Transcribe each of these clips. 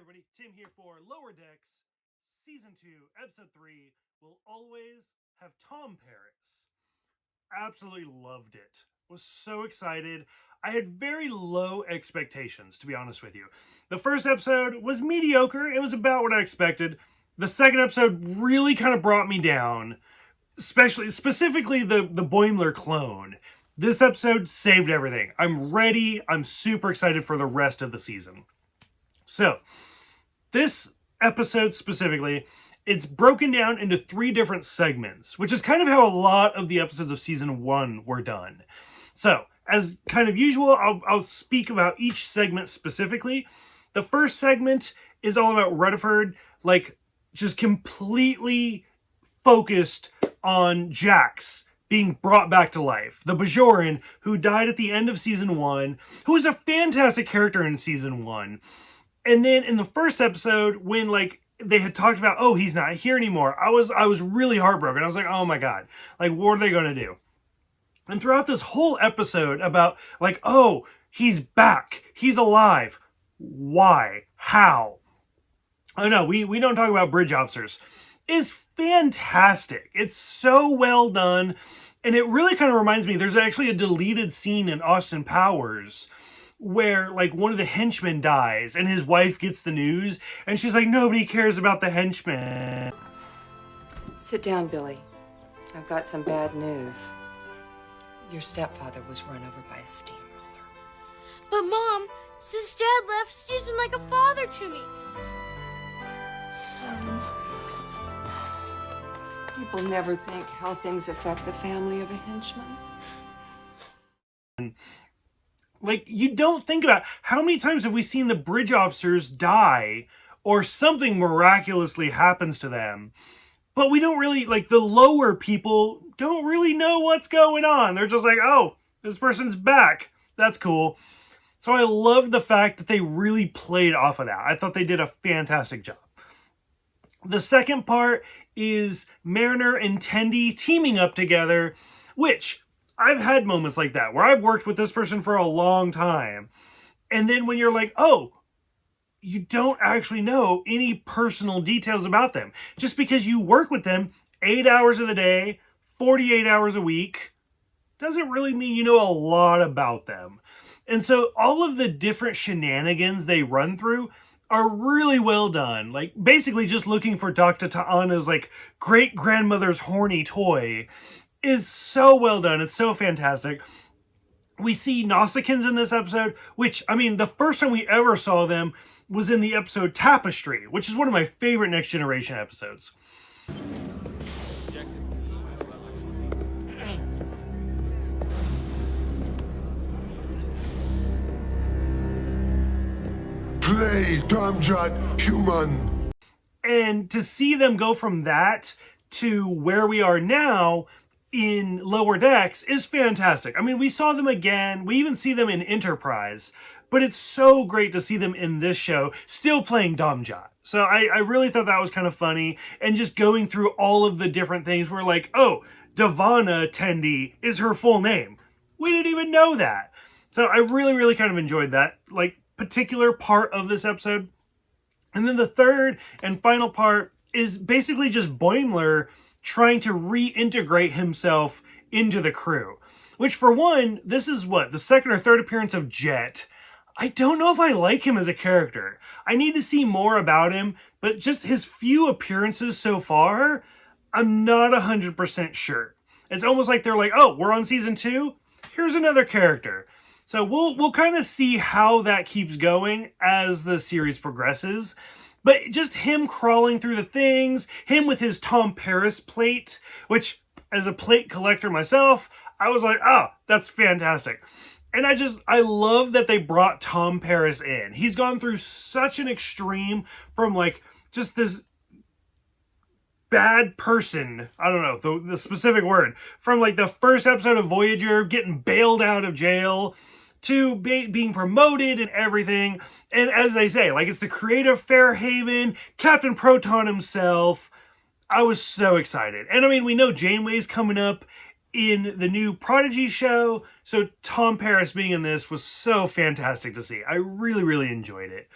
everybody, Tim here for Lower Decks, Season 2, Episode 3, Will Always Have Tom Paris. Absolutely loved it. Was so excited. I had very low expectations, to be honest with you. The first episode was mediocre. It was about what I expected. The second episode really kind of brought me down, specifically the Boimler clone. This episode saved everything. I'm ready. I'm super excited for the rest of the season. So, this episode specifically, it's broken down into 3 different segments, which is kind of how a lot of the episodes of Season 1 were done. So, as kind of usual, I'll speak about each segment specifically. The first segment is all about Rutherford, just completely focused on Jax being brought back to life. The Bajoran, who died at the end of Season 1, who was a fantastic character in Season 1. And then in the first episode, when they had talked about, oh, he's not here anymore, I was really heartbroken. I was like, oh my god, what are they going to do? And throughout this whole episode about oh, he's back, he's alive. Why? How? Oh no, we don't talk about bridge officers. Is fantastic. It's so well done. And it really kind of reminds me, there's actually a deleted scene in Austin Powers where one of the henchmen dies and his wife gets the news and she's like, nobody cares about the henchman. Sit down, Billy. I've got some bad news. Your stepfather was run over by a steamroller. But Mom, since Dad left, Steve's been like a father to me. People never think how things affect the family of a henchman. You don't think about how many times have we seen the bridge officers die or something miraculously happens to them, but we don't really, the lower people don't really know what's going on. They're just like, oh, this person's back. That's cool. So I love the fact that they really played off of that. I thought they did a fantastic job. The second part is Mariner and Tendi teaming up together, which I've had moments like that where I've worked with this person for a long time. And then when you're like, oh, you don't actually know any personal details about them. Just because you work with them 8 hours of the day, 48 hours a week, doesn't really mean you know a lot about them. And so all of the different shenanigans they run through are really well done. Basically just looking for Dr. Ta'ana's great-grandmother's horny toy is so well done. It's so fantastic. We see Nausicaans in this episode, which, the first time we ever saw them was in the episode Tapestry, which is one of my favorite Next Generation episodes. Play, Tomjot, human. And to see them go from that to where we are now in Lower Decks is fantastic. We saw them again. We even see them in Enterprise. But it's so great to see them in this show, still playing Domjot. So I really thought that was kind of funny. And just going through all of the different things, we're like, oh, Davana Tendi is her full name. We didn't even know that. So I really, really kind of enjoyed that particular part of this episode. And then the third and final part is basically just Boimler trying to reintegrate himself into the crew. Which, for one, this is the second or third appearance of Jet. I don't know if I like him as a character. I need to see more about him, but just his few appearances so far, I'm not 100% sure. It's almost like they're like, oh, we're on Season 2? Here's another character. So we'll kind of see how that keeps going as the series progresses. But just him crawling through the things, him with his Tom Paris plate, which, as a plate collector myself, I was like, oh, that's fantastic. And I love that they brought Tom Paris in. He's gone through such an extreme from just this bad person, I don't know the specific word, from the first episode of Voyager, getting bailed out of jail, to being promoted and everything. And as they say, it's the creative Fairhaven, Captain Proton himself. I was so excited. And we know Janeway's coming up in the new Prodigy show, so Tom Paris being in this was so fantastic to see. I really, really enjoyed it.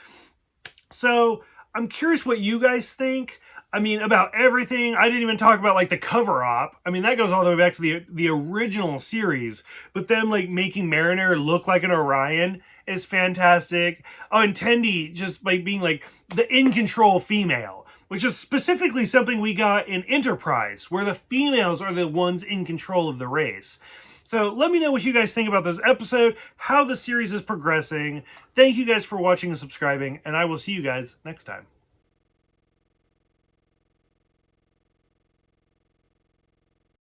So I'm curious what you guys think. I mean, about everything. I didn't even talk about like the cover op. I mean, that goes all the way back to the original series. But them like making Mariner look like an Orion is fantastic. Oh, and Tendi just like being like the in control female, which is specifically something we got in Enterprise, where the females are the ones in control of the race. So let me know what you guys think about this episode, how the series is progressing. Thank you guys for watching and subscribing, and I will see you guys next time.